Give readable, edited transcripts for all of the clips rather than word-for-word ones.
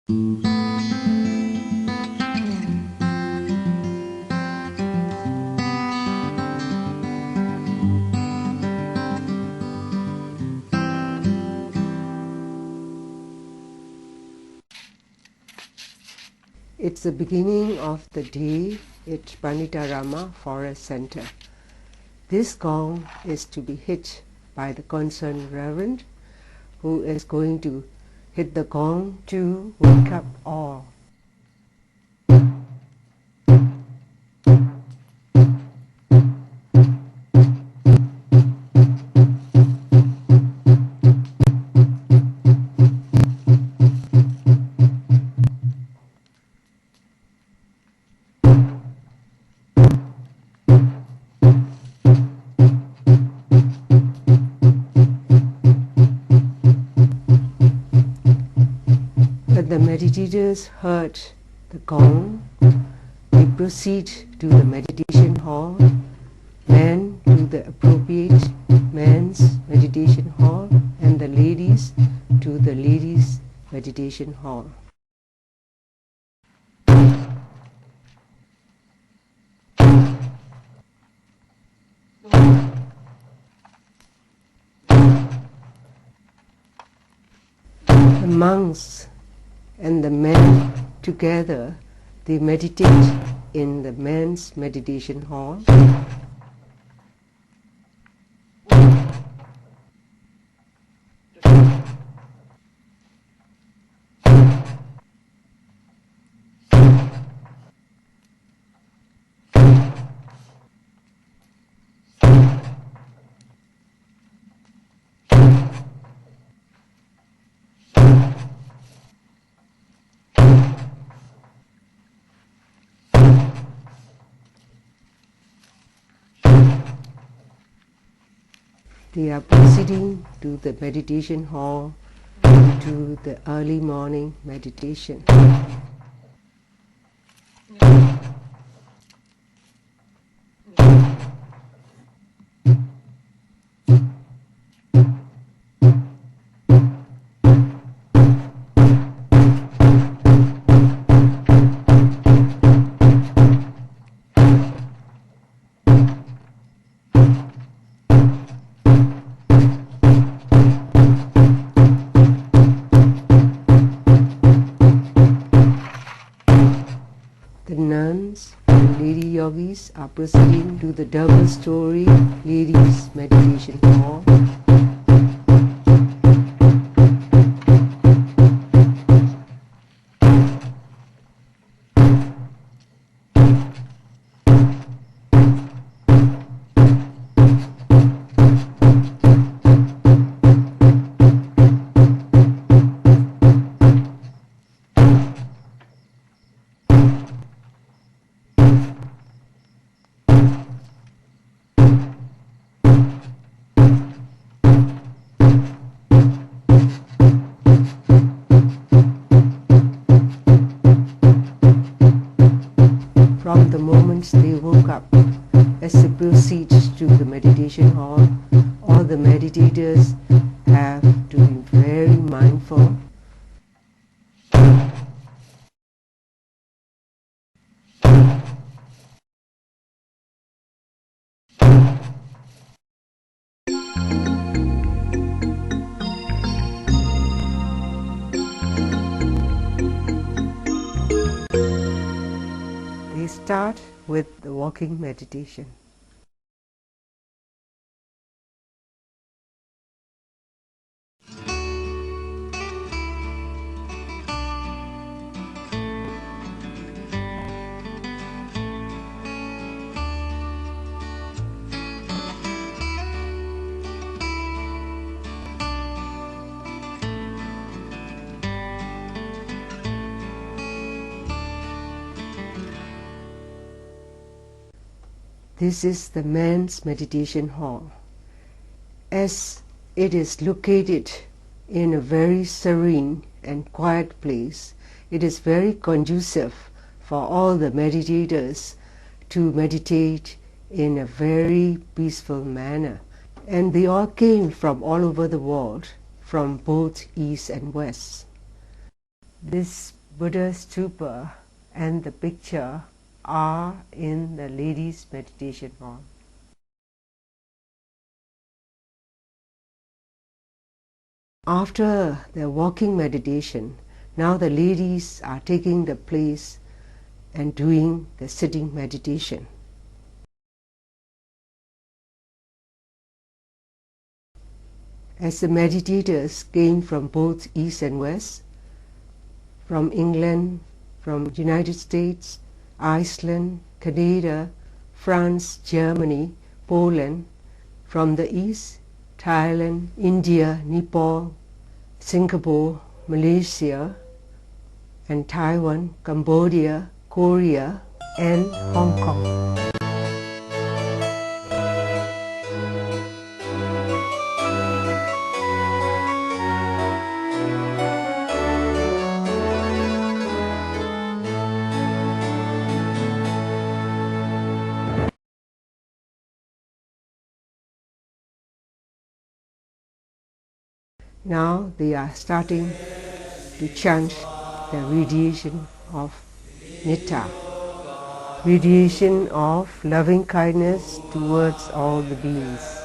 It's the beginning of the day at Panditarama Forest Center. This gong is to be hit by the concerned reverend, who is going to hit the gong to wake up all. When the meditators heard the gong, they proceed to the meditation hall, men to the appropriate men's meditation hall, and the ladies to the ladies' meditation hall. The monks and the men together, they meditate in the men's meditation hall. They are proceeding to the meditation hall to the early morning meditation. The nuns and lady yogis are proceeding to the double-story ladies' meditation hall. From the moment they woke up, as they proceed to the meditation hall, all the meditators have to be very mindful. They start with the walking meditation. This is the men's meditation hall. As it is located in a very serene and quiet place, it is very conducive for all the meditators to meditate in a very peaceful manner. And they all came from all over the world, from both east and west. This Buddha stupa and the picture are in the ladies' meditation hall. After the walking meditation, now the ladies are taking the place and doing the sitting meditation. As the meditators came from both East and West, from England, from United States, Iceland, Canada, France, Germany, Poland, from the East, Thailand, India, Nepal, Singapore, Malaysia, and Taiwan, Cambodia, Korea, and Hong Kong. Now they are starting to chant the radiation of Netta, radiation of loving kindness towards all the beings.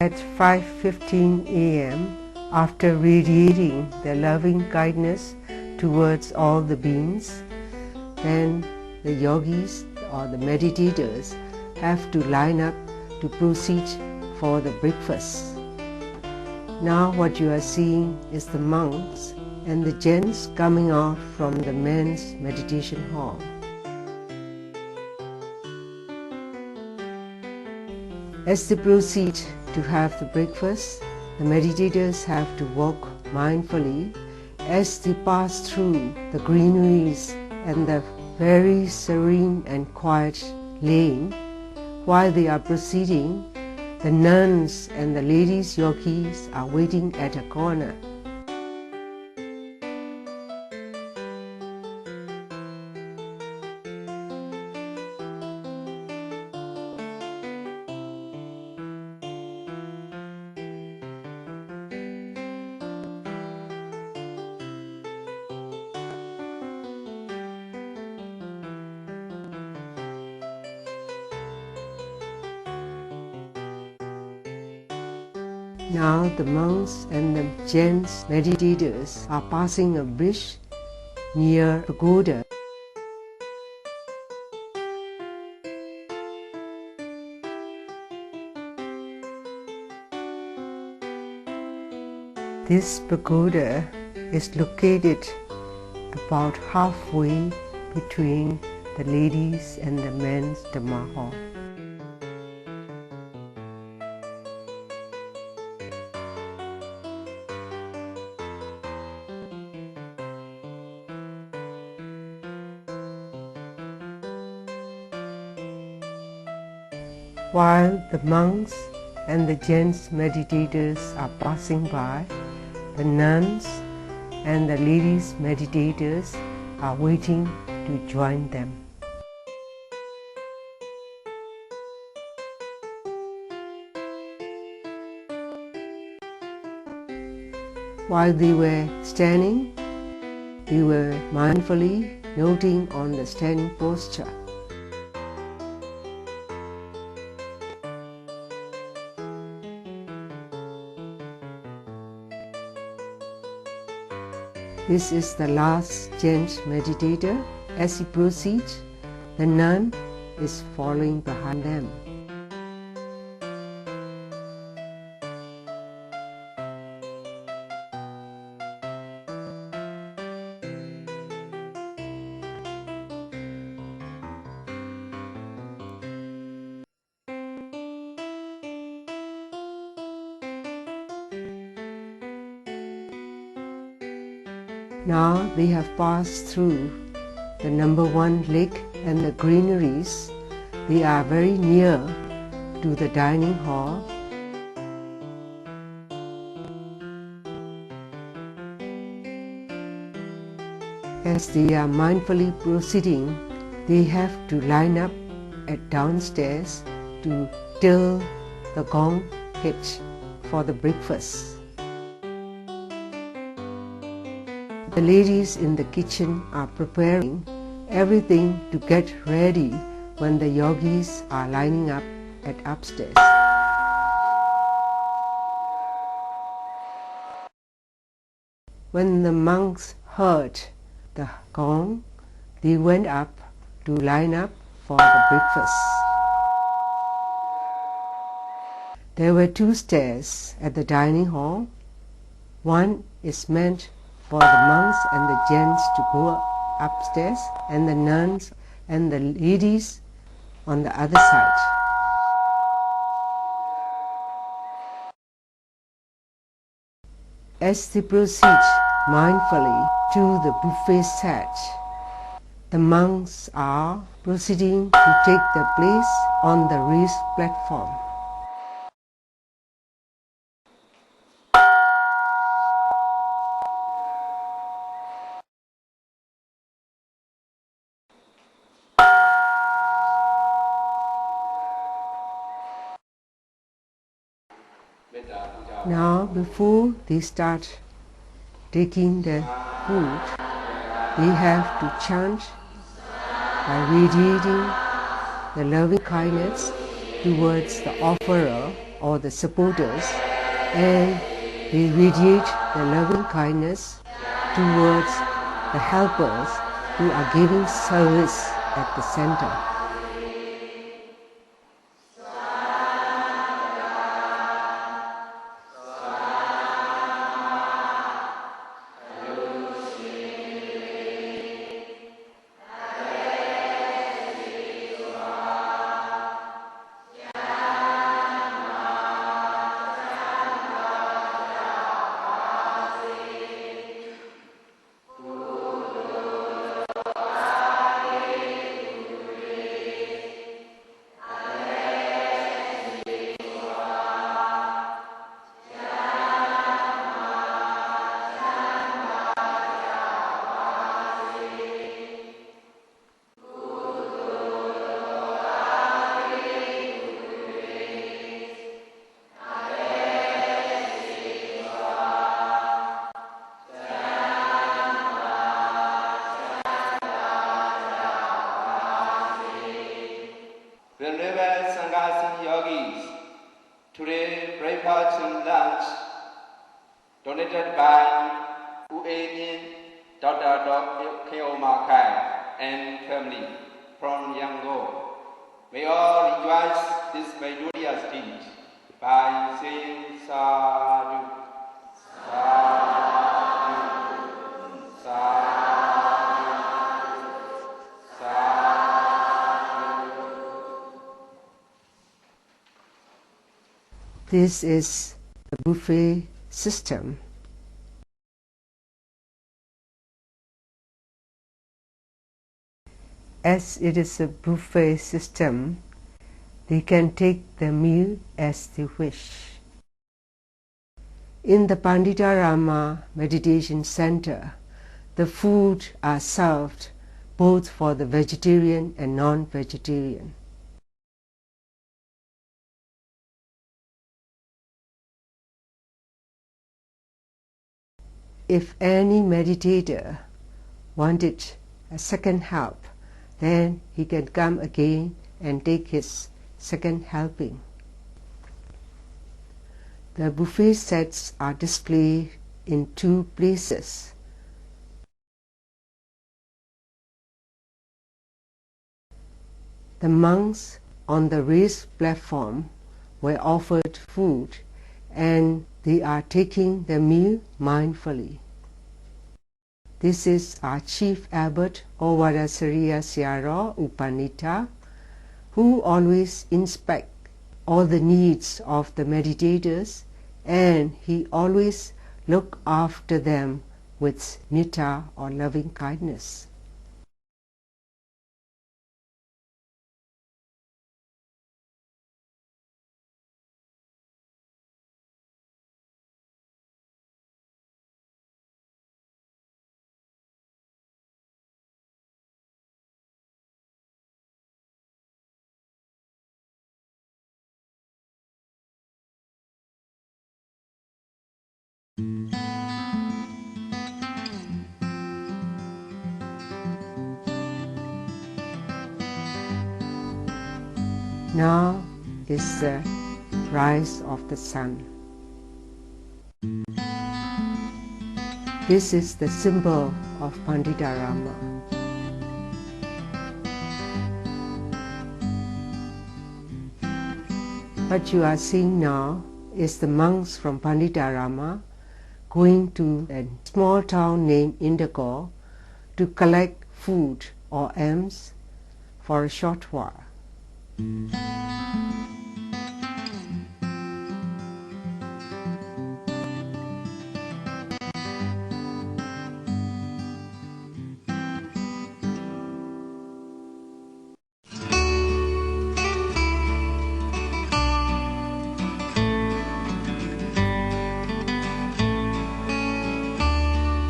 At 5:15 a.m., after radiating their loving kindness towards all the beings, then the yogis or the meditators have to line up to proceed for the breakfast. Now what you are seeing is the monks and the gents coming out from the men's meditation hall. As they proceed to have the breakfast, the meditators have to walk mindfully as they pass through the greeneries and the very serene and quiet lane. While they are proceeding, the nuns and the ladies yogis are waiting at a corner. Now the monks and the gents meditators are passing a bridge near a pagoda. This pagoda is located about halfway between the ladies and the men's Dhamma hall. While the monks and the gents meditators are passing by, the nuns and the ladies meditators are waiting to join them. While they were standing, they were mindfully noting on the standing posture. This is the last gent meditator. As he proceeds, the nun is following behind them. Now they have passed through the number 1 lake and the greeneries. They are very near to the dining hall. As they are mindfully proceeding, they have to line up at downstairs to till the gong hit for the breakfast. The ladies in the kitchen are preparing everything to get ready when the yogis are lining up at upstairs. When the monks heard the gong, they went up to line up for the breakfast. There were 2 stairs at the dining hall. One is meant for the monks and the gents to go upstairs, and the nuns and the ladies on the other side. As they proceed mindfully to the buffet set, the monks are proceeding to take their place on the raised platform. Now, before they start taking the food, they have to chant by radiating the loving kindness towards the offerer or the supporters, and they radiate the loving kindness towards the helpers who are giving service at the center. Venerable Sanghas and Yogis, Today, breakfast and lunch donated by Uemin, Dr. Keoma Kai and family from Yangon. We all rejoice this glorious deed by saying Sadhu, Sadhu, Sadhu, Sadhu. This is the buffet system. As it is a buffet system, they can take the meal as they wish. In the Panditarama Meditation Center, the food are served both for the vegetarian and non-vegetarian. If any meditator wanted a second help, then he can come again and take his second helping. The buffet sets are displayed in two places. The monks on the raised platform were offered food and they are taking the meal mindfully. This is our chief abbot, Mahasi Sayadaw Upanita, who always inspects all the needs of the meditators and he always looks after them with metta or loving kindness. Now is the rise of the sun. This is the symbol of Panditarama. What you are seeing now is the monks from Panditarama going to a small town named Indagor to collect food or alms for a short while.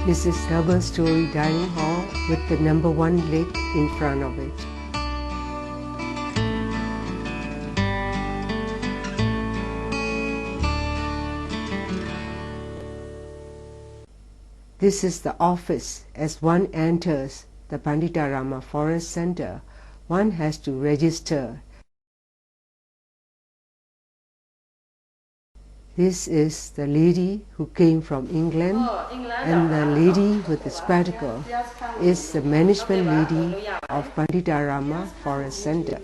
This is double-story dining hall with the number 1 lake in front of it. This is the office. As one enters the Panditarama Forest Center, one has to register. This is the lady who came from England, and the lady with the spectacle is the management lady of Panditarama Forest Center.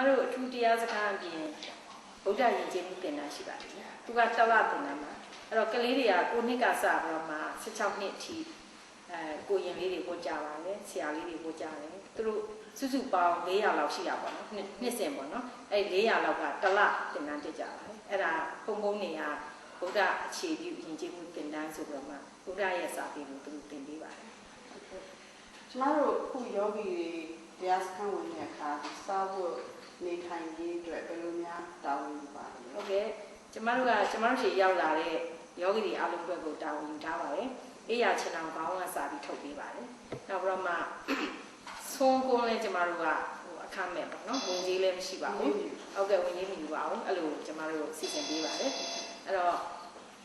Jamaro, 2 years ago, Buddha in Jimmy Penashiba. To got Talatanama. A Kaliria, Unica Sabrama, Sichamiti, going lady Bojale, Sia lady Bojale, through Suzupa, Lea Laushiaba, Nisembono, a Lea Lava, Tala, the Nantijala, era Pomonia, Buddha achieved in Jimmy Penasubama, Buddha Yasabi to Pindiva. Tomorrow, who yogi the Askan when they are Savo, Nate Hangi, Belunia, down. Okay, Tomorrow, Yaware, Yogi, Alugo down in Taware, Ea Chenam Bawa Sabi Tobi Valley. Now, Rama, Song Gole Jamarua, a camel, no, Munjilem Shiba. Okay, we name you out, alone, Jamaro, season B Valley.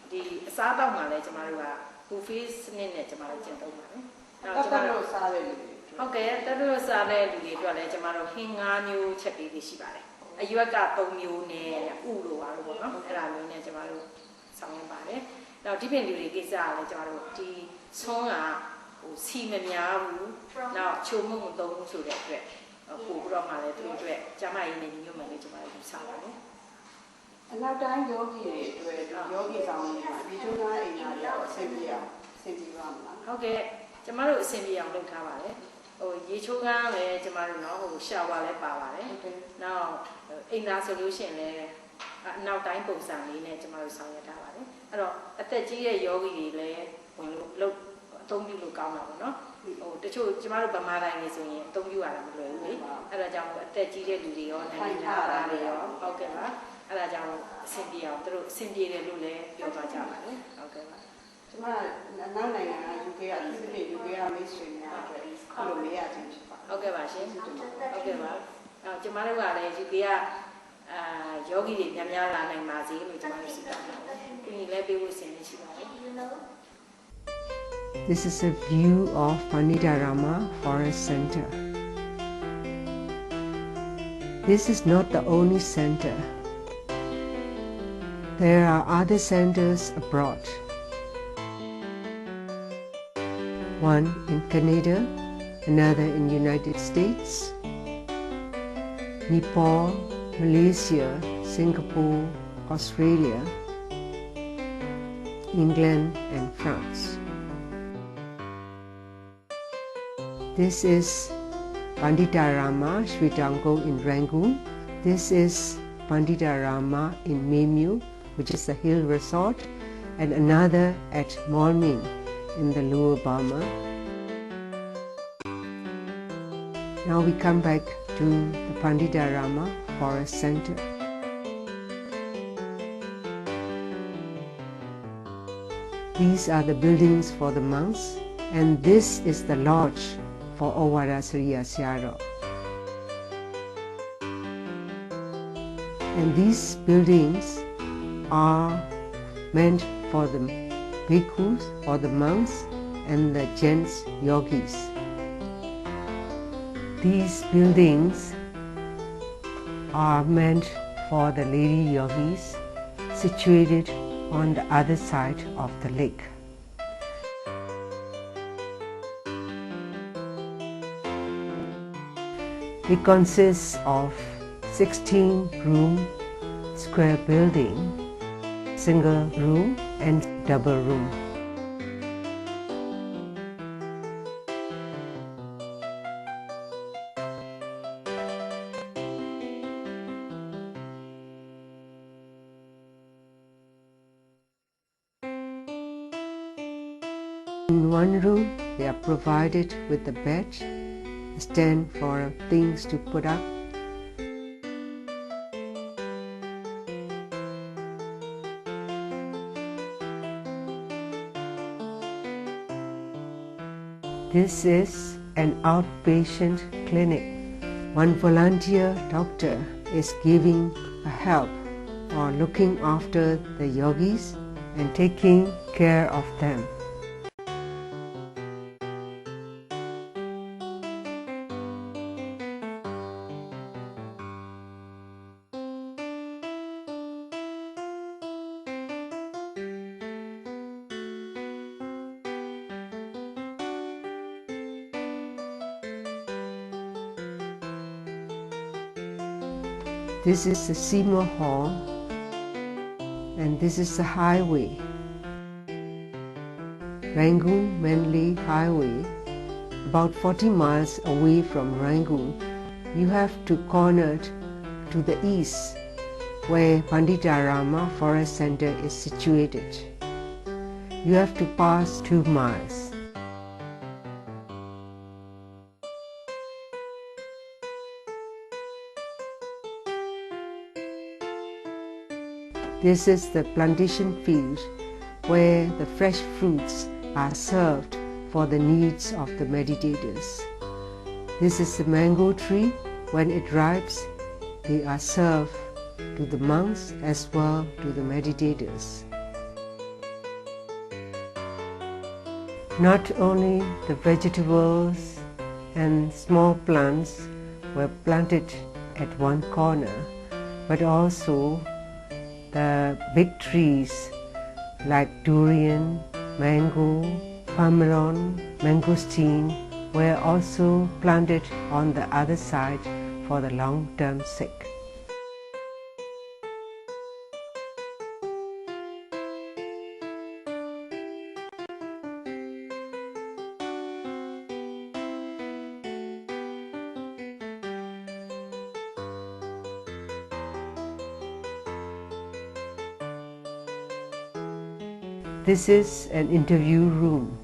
The Sada Male Jamarua, who feels Nene Jamaro gentleman. Okay, that was a lady to let Jamaro Hinga new Chappy Shibare. A Yuaka Tomu ne Ulu, and I mean Jamaro somebody. Now, depending on Jamaro, the Songa, who see me now Chomu don't so that who brought my little dread, Jamai in human Jamaro Salary. And now, time yogi, yogi found Vituna in Sambia, Sambia. Okay. Jamaro Sambia on the Cavale, or Yichuga, Jamaro, no, Shawale Pavale. Now, in that solution, now time goes on in Jamaro Sayadaw. At the Gia Yogi, when look, don't you look out now? Oh, the two Jamaro Bamara is in it, don't you are a Rajam, the Gia Ludi on okay, Rajam Sambia, through Cindy Lule, Yoga Java. Okay. Okay, okay, Jamara, Yogi, Yamala, and Mazi, This is a view of Panditarama Forest Center. This is not the only center. There are other centers abroad. One in Canada, another in United States, Nepal, Malaysia, Singapore, Australia, England and France. This is Panditarama Shwetango in Rangoon. This is Panditarama in Memu, which is a hill resort, and another at Molmin in the Lower Burma. Now we come back to the Panditarama Forest Center. These are the buildings for the monks, and this is the lodge for Owada Sriya Sayadaw. And these buildings are meant for the bhikkhus, or the monks, and the gents yogis. These buildings are meant for the lady yogis situated on the other side of the lake. It consists of 16-room square building, single room and double room. In one room, they are provided with a bed, a stand for things to put up, This is an outpatient clinic. One volunteer doctor is giving a help or looking after the yogis and taking care of them. This is the Seymour Hall, and this is the highway, Rangoon-Manly Highway. About 40 miles away from Rangoon, you have to corner to the east, where Panditarama Forest Center is situated. You have to pass 2 miles. This is the plantation field where the fresh fruits are served for the needs of the meditators. This is the mango tree. When it ripes, they are served to the monks as well to the meditators. Not only the vegetables and small plants were planted at one corner, but also the big trees like durian, mango, watermelon, mangosteen were also planted on the other side for the long-term sake. This is an interview room.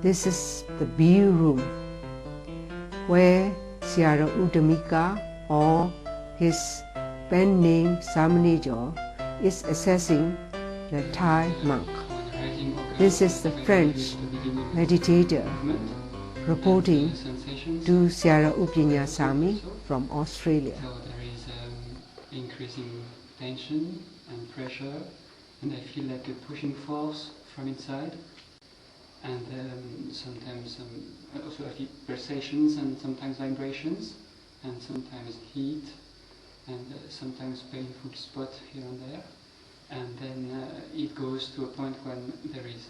This is the view room, where Sayadaw Udamika, or his pen name Samanejor, is assessing the Thai monk. This is the French meditator reporting to Sayadaw Upanyasami from Australia. So there is increasing tension and pressure, and I feel like a pushing force from inside. And sometimes also I feel pulsations and sometimes vibrations, and sometimes heat, and sometimes painful spot here and there. And then it goes to a point when there is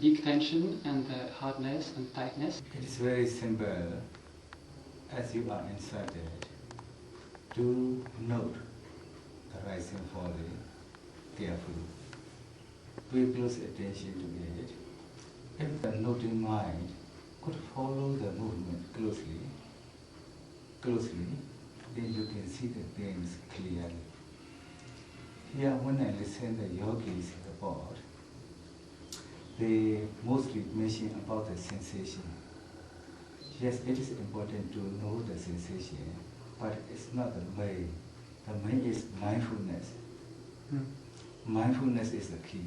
big tension and hardness and tightness. It is very simple. As you are inside it, do note the rising body carefully. Pay close attention to it. If the noting mind could follow the movement closely, then you can see the things clearly. Here, when I listen to the yogis report, they mostly mention about the sensation. Yes, it is important to know the sensation, but it's not the main. The main is mindfulness. Mindfulness is the key.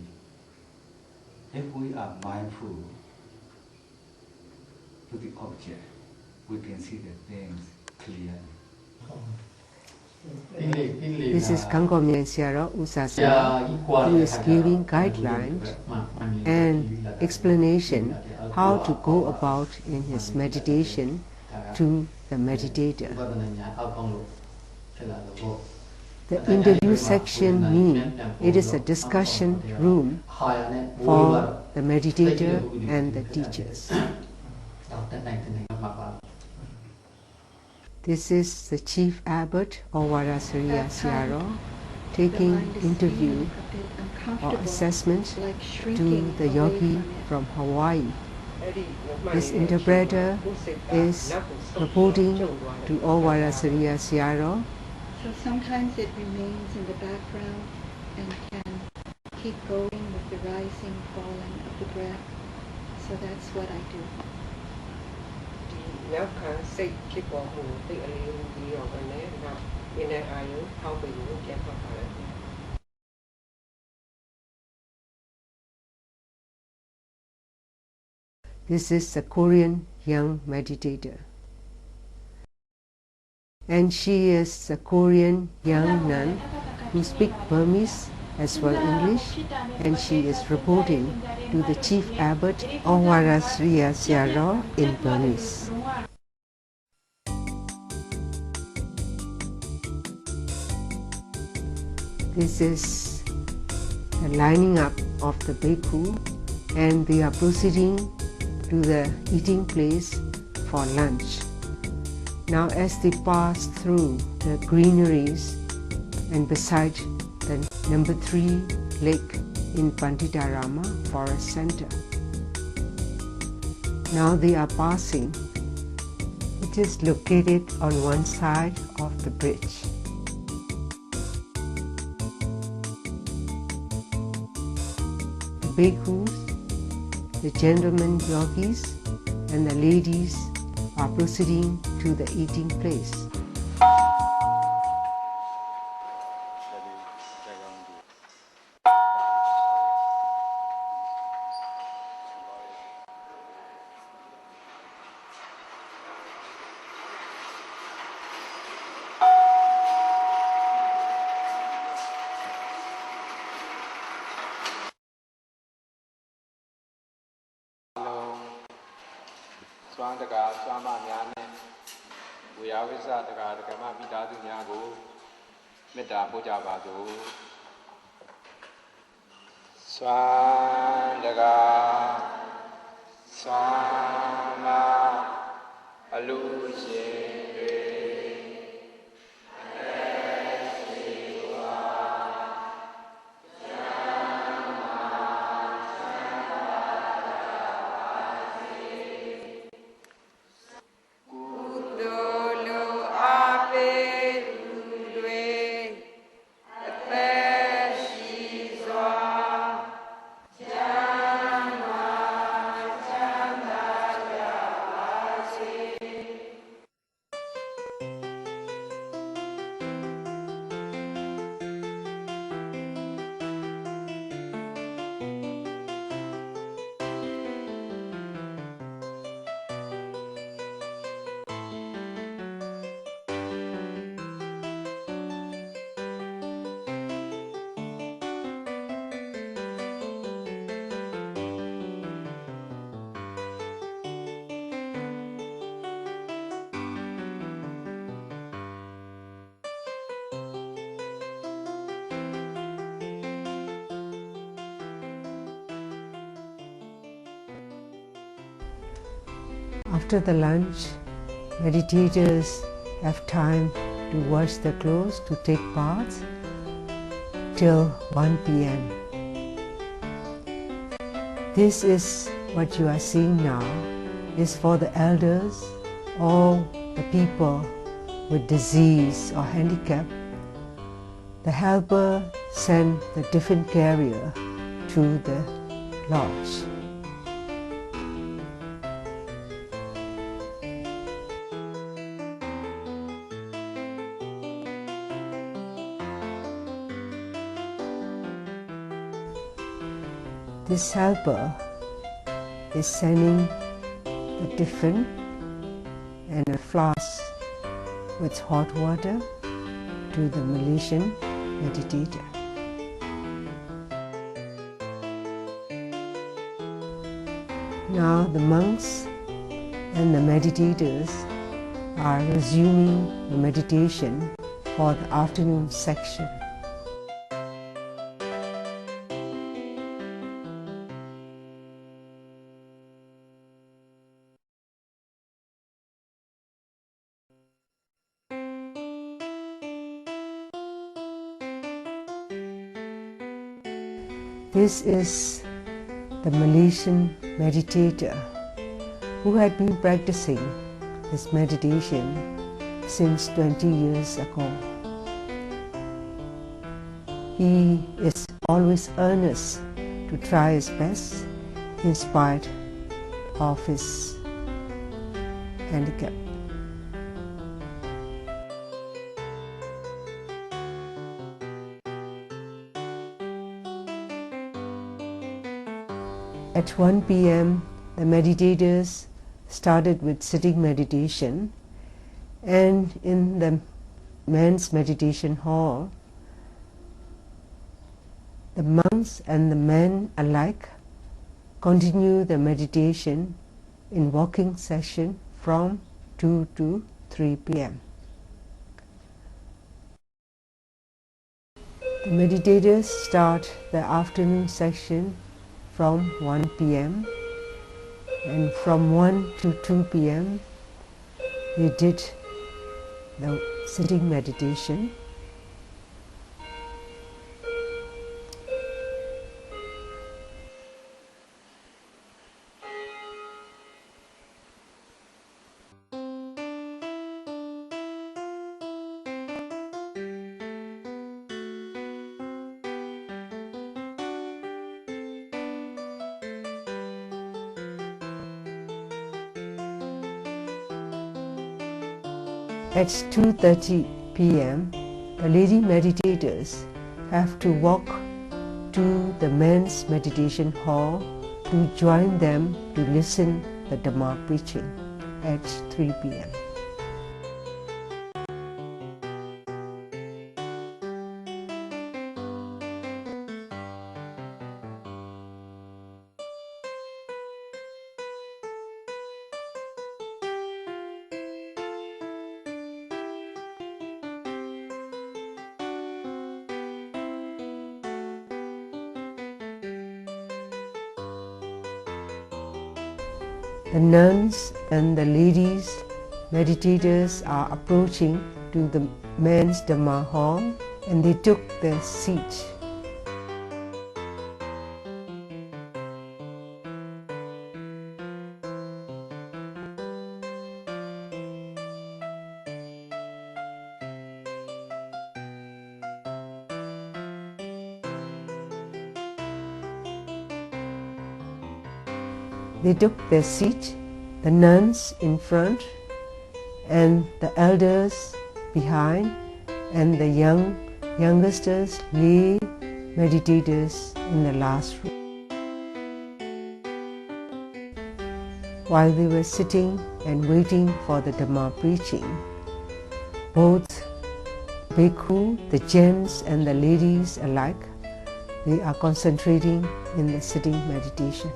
If we are mindful to the object, we can see the things clearly. This is Kangomyen Sayadaw Usasa, who is giving guidelines and explanation how to go about in his meditation to the meditator. The interview section means it is a discussion room for the meditator and the teachers. This is the chief abbot of Varasariya Sayadaw taking interview or assessment to the yogi from Hawaii. This interpreter is reporting to all Varasariya Sayadaw. So sometimes it remains in the background and can keep going with the rising, falling of the breath. So that's what I do. This is a Korean young meditator. And she is a Korean young nun who speaks Burmese as well English, and she is reporting to the chief abbot of Varasariya Sayadaw in Burmese. This is the lining up of the bhikkhu and they are proceeding to the eating place for lunch. Now as they pass through the greeneries and beside the number 3 lake in Panditarama forest center. Now they are passing. It is located on one side of the bridge. The bhikkhus, the gentlemen yogis and the ladies are proceeding to the eating place. Swantaka, Swama Nyane, we are with Sataka, the Kamamita Nyago, Meta Pujabado, Swantaka, Swama, Alushi. After the lunch, meditators have time to wash their clothes, to take baths till 1 p.m. This is what you are seeing now is for the elders, all the people with disease or handicap. The helper sent the tiffin carrier to the lodge. This helper is sending the tiffin and a flask with hot water to the Malaysian meditator. Now the monks and the meditators are resuming the meditation for the afternoon section. This is the Malaysian meditator who had been practicing this meditation since 20 years ago. He is always earnest to try his best in spite of his handicap. At 1 p.m., the meditators started with sitting meditation, and in the men's meditation hall, the monks and the men alike continue the meditation in walking session from 2 to 3 p.m. The meditators start the afternoon session from 1 p.m. and from 1 to 2 p.m. we did the sitting meditation. At 2:30 p.m., the lady meditators have to walk to the men's meditation hall to join them to listen the Dhamma preaching at 3 p.m. The nuns and the ladies meditators are approaching to the men's Dhamma hall and they took their seat. They took their seat, the nuns in front and the elders behind, and the youngsters, lay meditators in the last row. While they were sitting and waiting for the Dhamma preaching, both bhikkhu, the gents and the ladies alike, they are concentrating in the sitting meditation.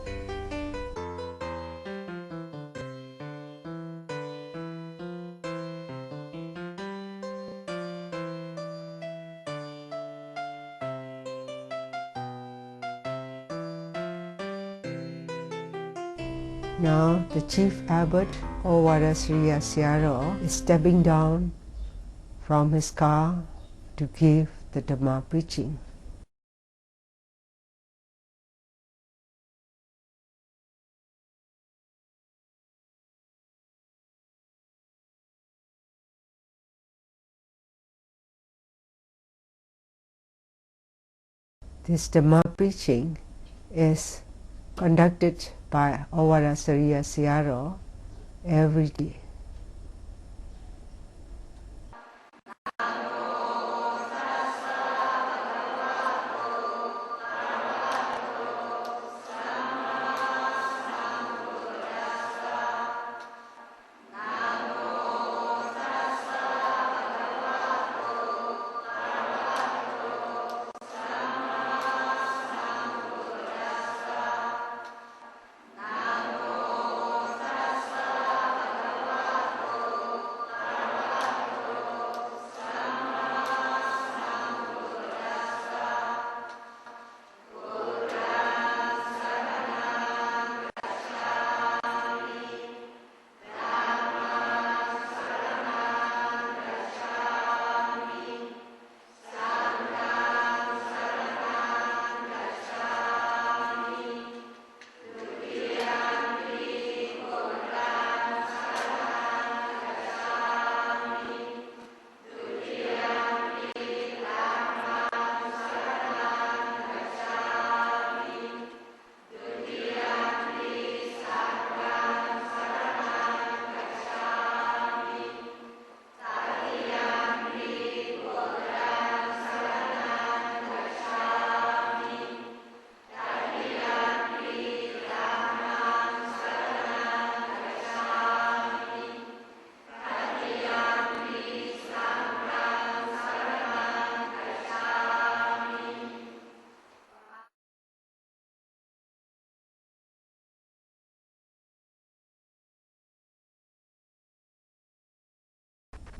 Now the chief abbot, Mahasi Sayadaw, is stepping down from his car to give the Dhamma preaching. This Dhamma preaching is conducted by Mahasi Sayadaw every day.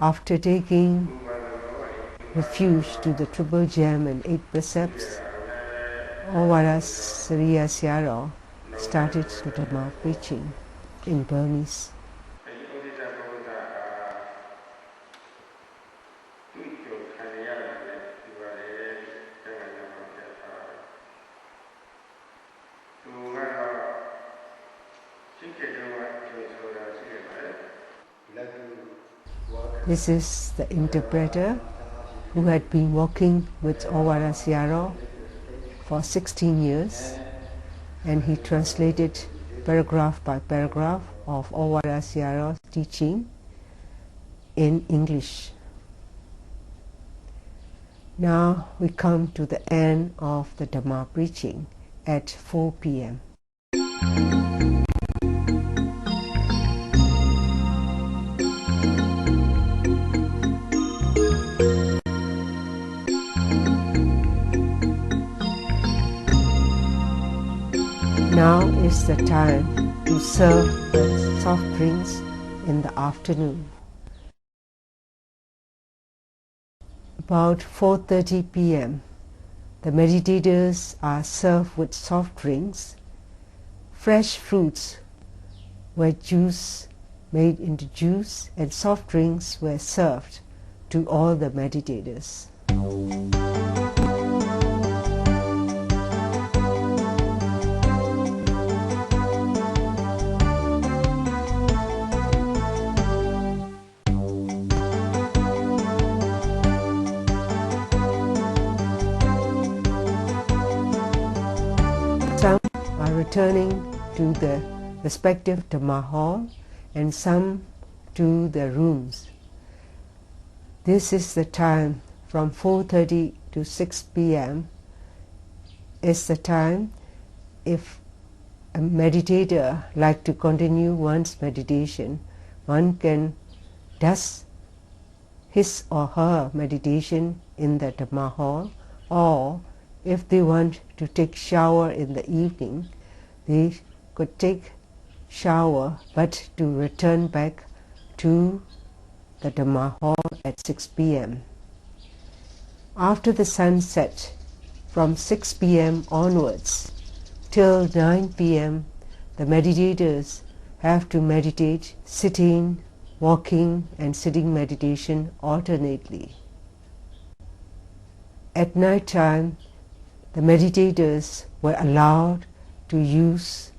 After taking refuge to the Triple Gem and 8 precepts, Mahasi Sayadaw started the Dhamma preaching in Burmese. This is the interpreter who had been working with Mahasi Sayadaw for 16 years, and he translated paragraph by paragraph of Mahasi Sayadaw's teaching in English. Now we come to the end of the Dhamma preaching at 4 p.m. Now is the time to serve the soft drinks in the afternoon. About 4:30 p.m., the meditators are served with soft drinks. Fresh fruits were made into juice, and soft drinks were served to all the meditators. Some are returning to the respective Dhamma hall and some to their rooms. This is the time from 4:30 to 6 p.m. is the time if a meditator like to continue one's meditation, one can does his or her meditation in the Dhamma hall, or if they want to take shower in the evening, they could take shower but to return back to the Dhamma hall at 6 p.m. After the sunset, from 6 p.m. onwards till 9 p.m., the meditators have to meditate sitting, walking and sitting meditation alternately. At night time, the meditators were allowed to use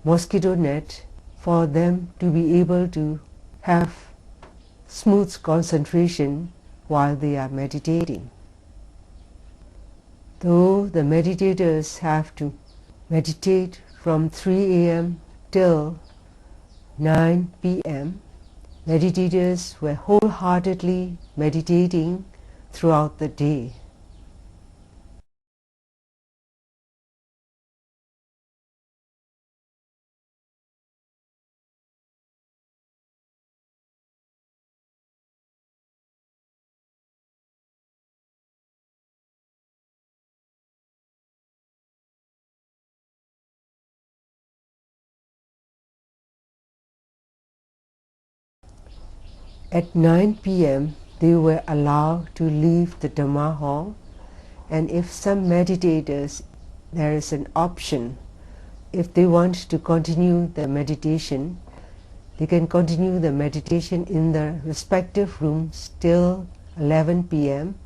mosquito net for them to be able to have smooth concentration while they are meditating. Though the meditators have to meditate from 3 a.m. till 9 p.m., meditators were wholeheartedly meditating throughout the day. At 9 p.m., they were allowed to leave the Dhamma hall, and if some meditators, there is an option, if they want to continue the meditation, they can continue the meditation in their respective rooms till 11 p.m.,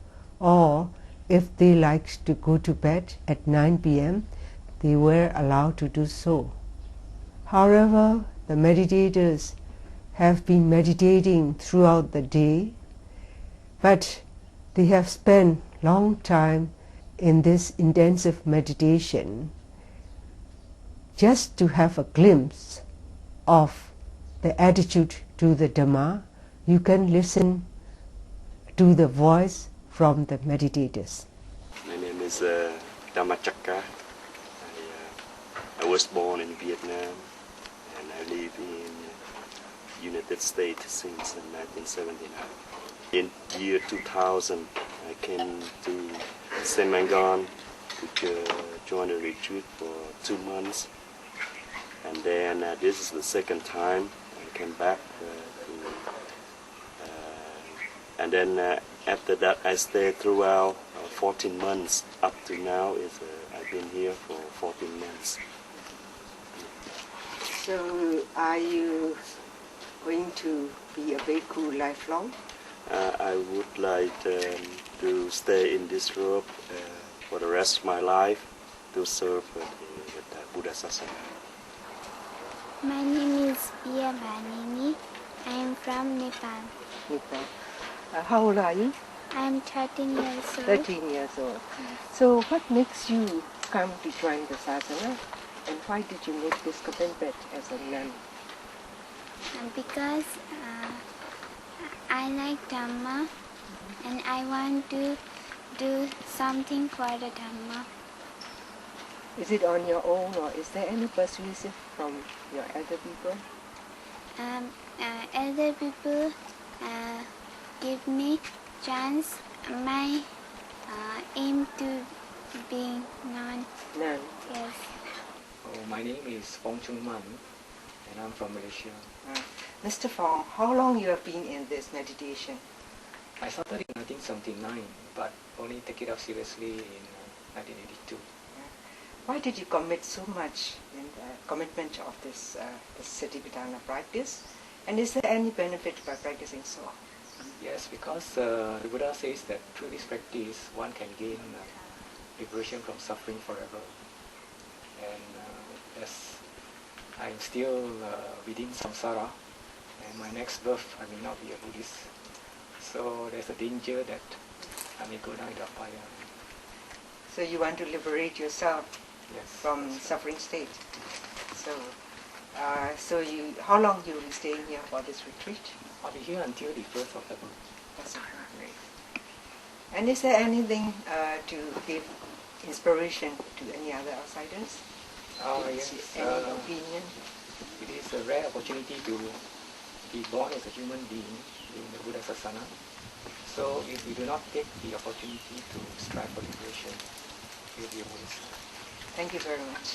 or if they like to go to bed at 9 p.m., they were allowed to do so. However, the meditators have been meditating throughout the day, but they have spent long time in this intensive meditation just to have a glimpse of the attitude to the Dhamma. You can listen to the voice from the meditators. My name is Dhammachakka. I was born in Vietnam and I live in United States since 1979. In year 2000, I came to Saint Mangan to join a retreat for 2 months, and then this is the second time I came back. And then after that, I stayed throughout 14 months up to now. I been here for 14 months. So are you going to be a bhikkhu lifelong? I would like to stay in this group for the rest of my life to serve the Buddha Sasana. My name is Pia Bhanini. I am from Nepal. Nepal. How old are you? I am 13 years old. 13 years old. So what makes you come to join the Sasana? And why did you make this commitment as a nun? Because I like Dhamma and I want to do something for the Dhamma. Is it on your own or is there any persuasion from your elder people? Elder people give me chance. My aim to be nun. Nun. Yes. Oh, my name is Fong Chung Man and I'm from Malaysia. Mr. Fong, how long you have been in this meditation? I started in 1979 but only take it up seriously in 1982. Why did you commit so much in the commitment of this Satipatthana practice? And is there any benefit by practicing so? Yes, because the Buddha says that through this practice one can gain liberation from suffering forever. And as I'm still within samsara, and my next birth I may not be a Buddhist, so there's a danger that I may go down in the fire. So you want to liberate yourself? Yes. From suffering state. So, how long you will be staying here for this retreat? I'll be here until the 1st of February. That's great. And is there anything to give inspiration to any other outsiders? Yes. Any opinion? It is a rare opportunity to be born as a human being in the Buddha Sasana. So if we do not take the opportunity to strive for liberation, we'll be a Buddhist. Thank you very much.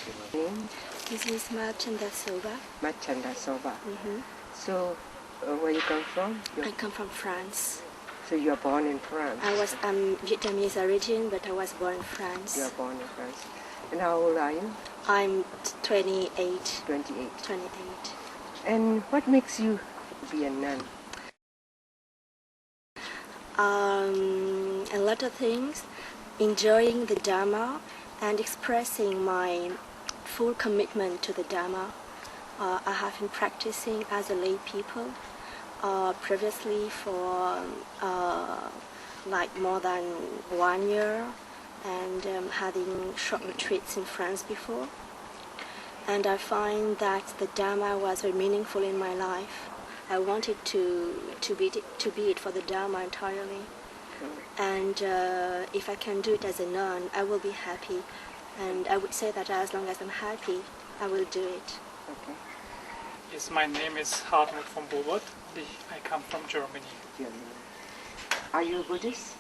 This is Machanda Soba. Machanda Soba. Mm-hmm. So, where you come from? I come from France. So you are born in France? I was Vietnamese origin, but I was born in France. You are born in France. And how old are you? I'm 28. 28. 28. And what makes you be a nun? A lot of things. Enjoying the Dhamma and expressing my full commitment to the Dhamma. I have been practicing as a lay people previously for like more than 1 year, and having short retreats in France before. And I find that the Dhamma was very meaningful in my life. I wanted to be it for the Dhamma entirely. And if I can do it as a nun, I will be happy. And I would say that as long as I'm happy, I will do it. Okay. Yes, my name is Hartmut von Bobert. I come from Germany. Are you a Buddhist?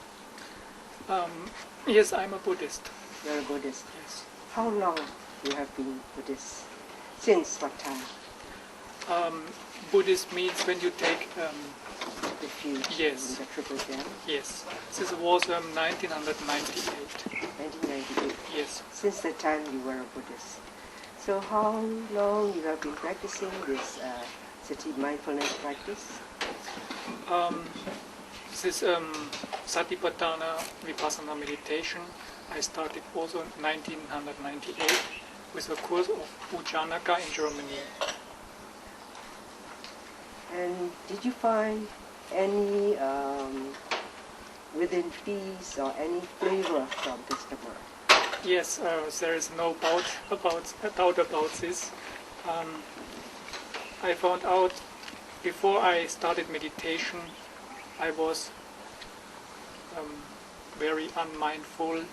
Yes, I'm a Buddhist. You're a Buddhist? Yes. How long you have been Buddhist? Since what time? Buddhist means when you take refuge. Yes. In the Triple Gem? Yes. This was 1998. 1998? Yes. Since that time you were a Buddhist. So how long you have been practicing this sati mindfulness practice? This Satipatthana Vipassana meditation I started also in 1998 with a course of Ujanaka in Germany. And did you find any within peace or any flavor from this Dhamma? Yes, there is no doubt about this. I found out before I started meditation, I was very unmindful,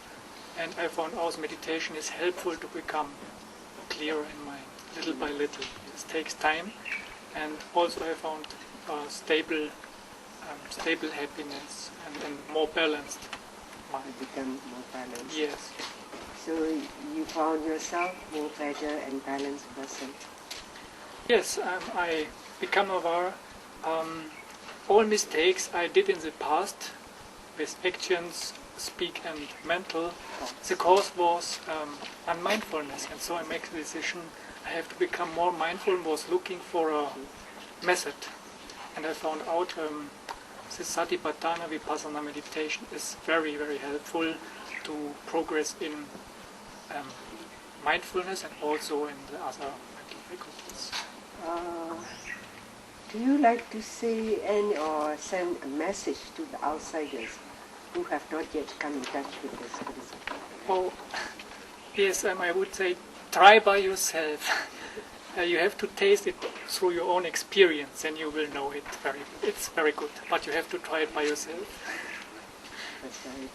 and I found out meditation is helpful to become clearer in mind, little by little. It takes time, and also I found stable happiness and more balanced mind. You become more balanced. Yes. So you found yourself more better and balanced person. Yes, I become aware all mistakes I did in the past with actions speak and mental. The course was on mindfulness, and so I make the decision I have to become more mindful, was looking for a method. And I found out this Satipatthana Vipassana meditation is very, very helpful to progress in mindfulness and also in the other mental faculties. Do you like to say or send a message to the outsiders who have not yet come in touch with this Buddhism? Oh, yes, I would say try by yourself. You have to taste it through your own experience, and you will know it it's very good. But you have to try it by yourself. That's right.